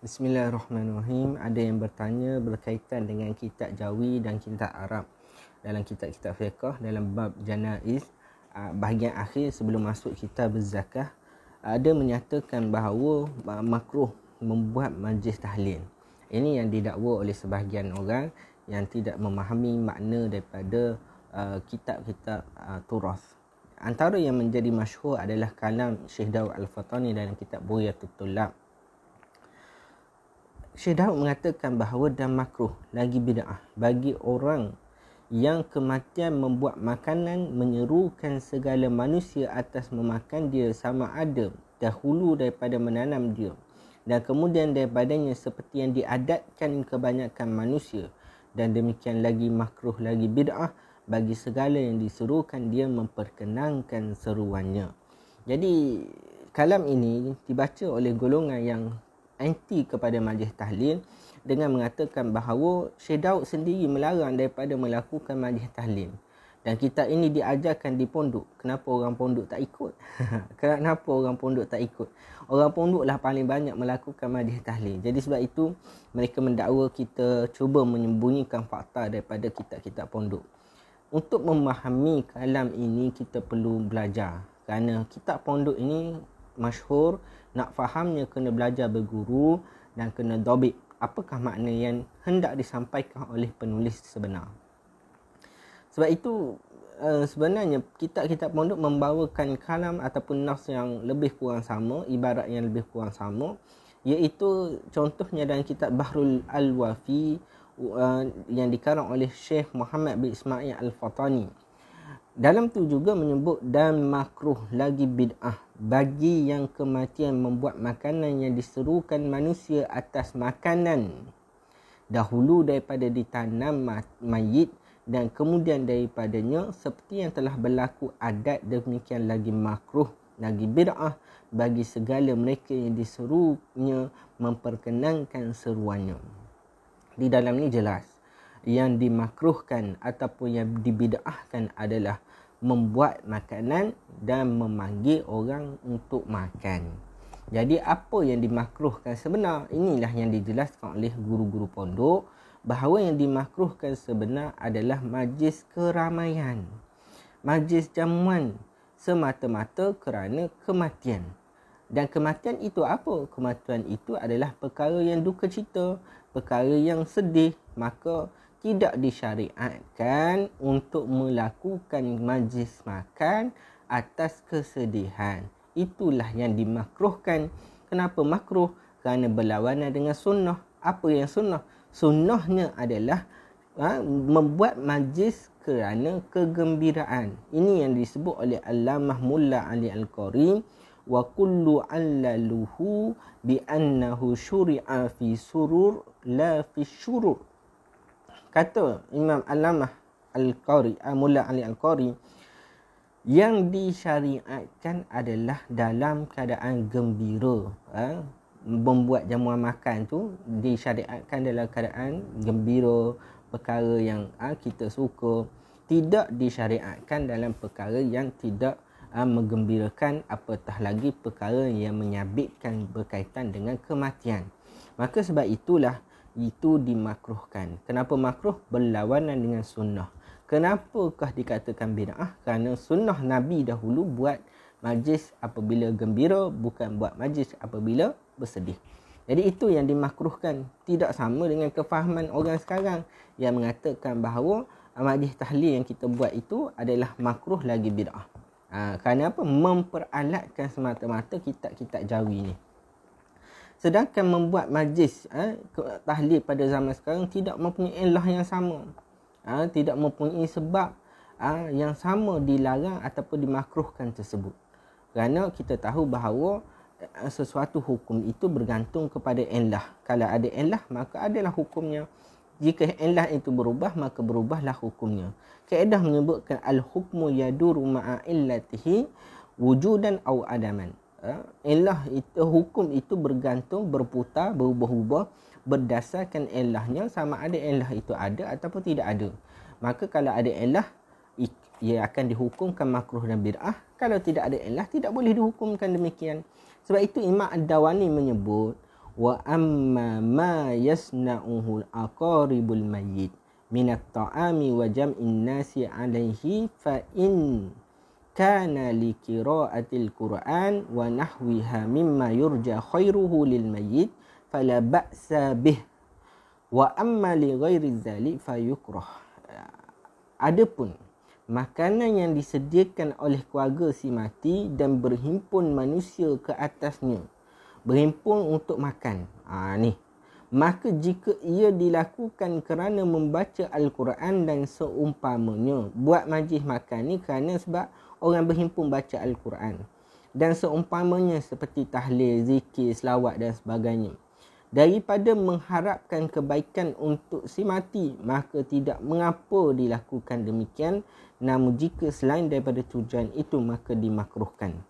Bismillahirrahmanirrahim. Ada yang bertanya berkaitan dengan kitab Jawi dan kitab Arab. Dalam kitab-kitab fiqh dalam bab janaiz, bahagian akhir sebelum masuk kitab zakah, ada menyatakan bahawa makruh membuat majlis tahlil. Ini yang didakwa oleh sebahagian orang yang tidak memahami makna daripada kitab-kitab turas. Antara yang menjadi masyhur adalah kalam Syekh Daud Al-Fatani dalam kitab Bugyatul Tullab. Syekh Daud mengatakan bahawa dan makruh lagi bid'ah bagi orang yang kematian membuat makanan menyerukan segala manusia atas memakan dia sama ada dahulu daripada menanam dia dan kemudian daripadanya seperti yang diadatkan kebanyakan manusia, dan demikian lagi makruh lagi bid'ah bagi segala yang diserukan dia memperkenankan seruannya. Jadi kalam ini dibaca oleh golongan yang anti kepada majlis tahlil dengan mengatakan bahawa Syekh Daud sendiri melarang daripada melakukan majlis tahlil. Dan kitab ini diajarkan di pondok. Kenapa orang pondok tak ikut? Kenapa orang pondok tak ikut? Orang pondok lah paling banyak melakukan majlis tahlil. Jadi sebab itu mereka mendakwa kita cuba menyembunyikan fakta daripada kitab-kitab pondok. Untuk memahami kalam ini kita perlu belajar. Kerana kitab pondok ini masyhur, nak fahamnya kena belajar berguru dan kena dobit apakah makna yang hendak disampaikan oleh penulis sebenar. Sebab itu sebenarnya kitab-kitab pondok membawakan kalam ataupun nafs yang lebih kurang sama, ibarat yang lebih kurang sama, iaitu contohnya dalam kitab Bahrul Al-Wafi yang dikarang oleh Syekh Muhammad bin Ismail Al-Fatani. Dalam tu juga menyebut dan makruh lagi bid'ah bagi yang kematian membuat makanan yang diserukan manusia atas makanan dahulu daripada ditanam mayit dan kemudian daripadanya seperti yang telah berlaku adat, demikian lagi makruh lagi bid'ah bagi segala mereka yang diserunya memperkenankan seruannya. Di dalam ni jelas yang dimakruhkan ataupun yang dibid'ahkan adalah membuat makanan dan memanggil orang untuk makan. Jadi apa yang dimakruhkan sebenar? Inilah yang dijelaskan oleh guru-guru pondok bahawa yang dimakruhkan sebenar adalah majlis keramaian, majlis jamuan semata-mata kerana kematian. Dan kematian itu apa? Kematian itu adalah perkara yang duka cita, perkara yang sedih, maka tidak disyariatkan untuk melakukan majlis makan atas kesedihan. Itulah yang dimakruhkan. Kenapa makruh? Kerana berlawanan dengan sunnah. Apa yang sunnah? Sunnahnya adalah membuat majlis kerana kegembiraan. Ini yang disebut oleh Allamah Mulla Ali Al-Qari, wa kullu allaluhu bi annahu syuri'a fi surur la fi syurur. Kata Imam Allamah Al-Qari, Mulla Ali Al-Qari, yang disyariatkan adalah dalam keadaan gembira. Membuat jamuan makan tu disyariatkan dalam keadaan gembira, perkara yang kita suka. Tidak disyariatkan dalam perkara yang tidak menggembirakan, apatah lagi perkara yang menyabitkan berkaitan dengan kematian. Maka sebab itulah itu dimakruhkan. Kenapa makruh? Berlawanan dengan sunnah. Kenapakah dikatakan bid'ah? Kerana sunnah Nabi dahulu buat majlis apabila gembira, bukan buat majlis apabila bersedih. Jadi itu yang dimakruhkan. Tidak sama dengan kefahaman orang sekarang yang mengatakan bahawa majlis tahlil yang kita buat itu adalah makruh lagi bid'ah. Kerana apa? Memperalatkan semata-mata kitab-kitab Jawi ni. Sedangkan membuat majlis tahlil pada zaman sekarang tidak mempunyai ilah yang sama. Tidak mempunyai sebab yang sama dilarang ataupun dimakruhkan tersebut. Kerana kita tahu bahawa sesuatu hukum itu bergantung kepada ilah. Kalau ada ilah, maka adalah hukumnya. Jika ilah itu berubah, maka berubahlah hukumnya. Kaedah menyebutkan al-hukmu yaduru ma'a illatihi wujudan aw adaman. Ilah itu, hukum itu bergantung, berputar, berubah-ubah berdasarkan ilahnya, sama ada ilah itu ada ataupun tidak ada. Maka kalau ada ilah, ia akan dihukumkan makruh dan bid'ah. Kalau tidak ada ilah, tidak boleh dihukumkan demikian. Sebab itu Imam Ad-Dawani menyebut wa amma ma yasna'uhu al-aqaribul mayyit min at-ta'ami wa jam'in nasi 'alaihi fa in kana li qira'atil Qur'an wa nahwiha mimma yurja khairuhu lil mayyit fala ba'sa bih wa amma li ghairi dzalik fayukrah. Adapun makanan yang disediakan oleh keluarga si mati dan berhimpun manusia ke atasnya, berhimpun untuk makan, maka jika ia dilakukan kerana membaca Al-Quran dan seumpamanya, buat majlis makan ni kerana sebab orang berhimpun baca Al-Quran dan seumpamanya seperti tahlil, zikir, selawat dan sebagainya, daripada mengharapkan kebaikan untuk si mati, maka tidak mengapa dilakukan demikian. Namun jika selain daripada tujuan itu, maka dimakruhkan.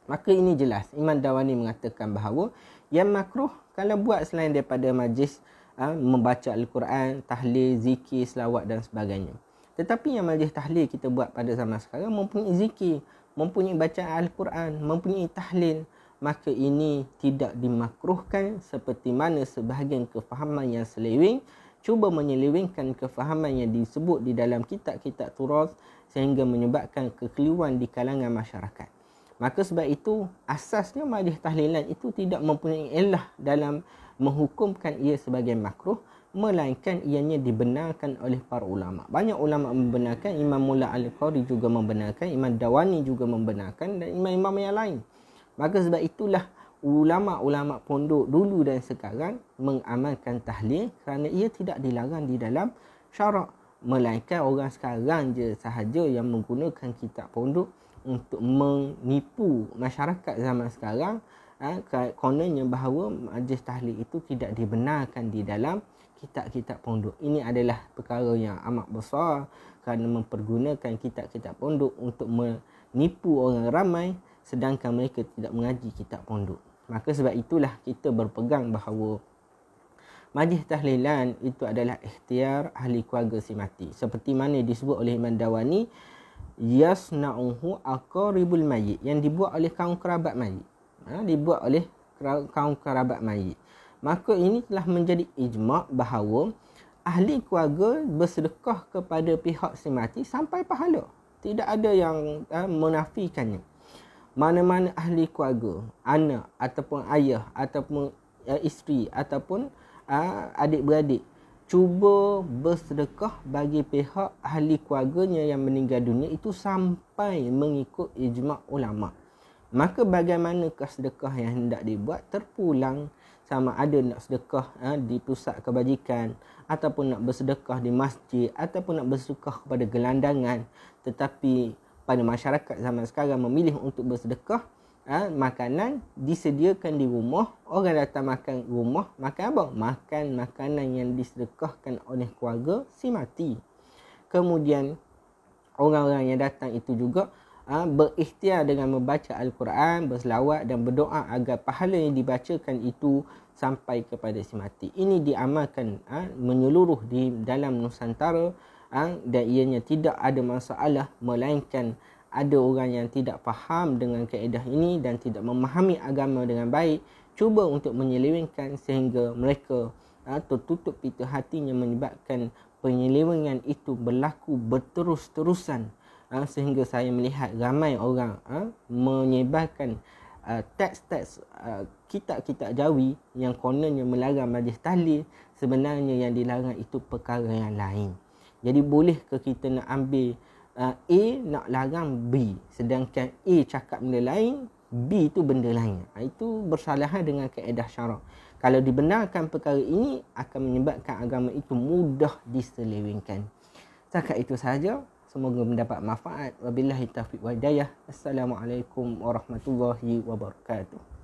Maka ini jelas Imam Dawani mengatakan bahawa yang makruh kalau buat selain daripada majlis membaca Al-Quran, tahlil, zikir, selawat dan sebagainya. Tetapi yang majlis tahlil kita buat pada zaman sekarang mempunyai zikir, mempunyai bacaan Al-Quran, mempunyai tahlil, maka ini tidak dimakruhkan seperti mana sebahagian kefahaman yang seleweng cuba menyelewengkan kefahaman yang disebut di dalam kitab-kitab turas sehingga menyebabkan kekeliruan di kalangan masyarakat. Maka sebab itu asasnya majlis tahlilan itu tidak mempunyai illah dalam menghukumkan ia sebagai makruh, melainkan ianya dibenarkan oleh para ulama. Banyak ulama membenarkan, Imam Mulla Al-Qari juga membenarkan, Imam Dawani juga membenarkan dan imam-imam yang lain. Maka sebab itulah ulama-ulama pondok dulu dan sekarang mengamalkan tahlil kerana ia tidak dilarang di dalam syarak, melainkan orang sekarang je sahaja yang menggunakan kitab pondok untuk menipu masyarakat zaman sekarang, kononnya bahawa majlis tahlil itu tidak dibenarkan di dalam kitab-kitab pondok. Ini adalah perkara yang amat besar kerana mempergunakan kitab-kitab pondok untuk menipu orang ramai sedangkan mereka tidak mengaji kitab pondok. Maka sebab itulah kita berpegang bahawa majlis tahlilan itu adalah ikhtiar ahli keluarga si mati. Seperti mana disebut oleh Imam Dawani, yasna'uhu aqaribul mayyit, yang dibuat oleh kaum kerabat mayit. Dibuat oleh kaum kerabat mayit. Maka ini telah menjadi ijma' bahawa ahli keluarga bersedekah kepada pihak si mati sampai pahala. Tidak ada yang menafikannya. Mana-mana ahli keluarga, anak ataupun ayah ataupun isteri ataupun adik-beradik cuba bersedekah bagi pihak ahli keluarganya yang meninggal dunia itu sampai mengikut ijma' ulama'. Maka bagaimanakah sedekah yang hendak dibuat terpulang, sama ada nak sedekah di pusat kebajikan ataupun nak bersedekah di masjid ataupun nak bersedekah kepada gelandangan. Tetapi pada masyarakat zaman sekarang memilih untuk bersedekah, makanan disediakan di rumah, orang datang makan rumah, makan apa? Makan makanan yang disedekahkan oleh keluarga si mati. Kemudian orang-orang yang datang itu juga berikhtiar dengan membaca Al-Quran, berselawat dan berdoa agar pahala yang dibacakan itu sampai kepada si mati. Ini diamalkan menyeluruh di dalam Nusantara, dan ianya tidak ada masalah, melainkan ada orang yang tidak faham dengan kaedah ini dan tidak memahami agama dengan baik, cuba untuk menyelewengkan sehingga mereka tertutup pintu hatinya, menyebabkan penyelewengan itu berlaku berterus-terusan, sehingga saya melihat ramai orang menyebarkan teks-teks kitab-kitab Jawi yang kononnya melarang majlis tahlil. Sebenarnya yang dilarang itu perkara yang lain. Jadi bolehkah kita nak ambil A nak larang B, sedangkan A cakap benda lain, B tu benda lain. Itu bersalahan dengan kaedah syarak. Kalau dibenarkan perkara ini akan menyebabkan agama itu mudah diselewengkan. Setakat itu sahaja. Semoga mendapat manfaat. Wabillahi taufiq wal hidayah. Assalamualaikum warahmatullahi wabarakatuh.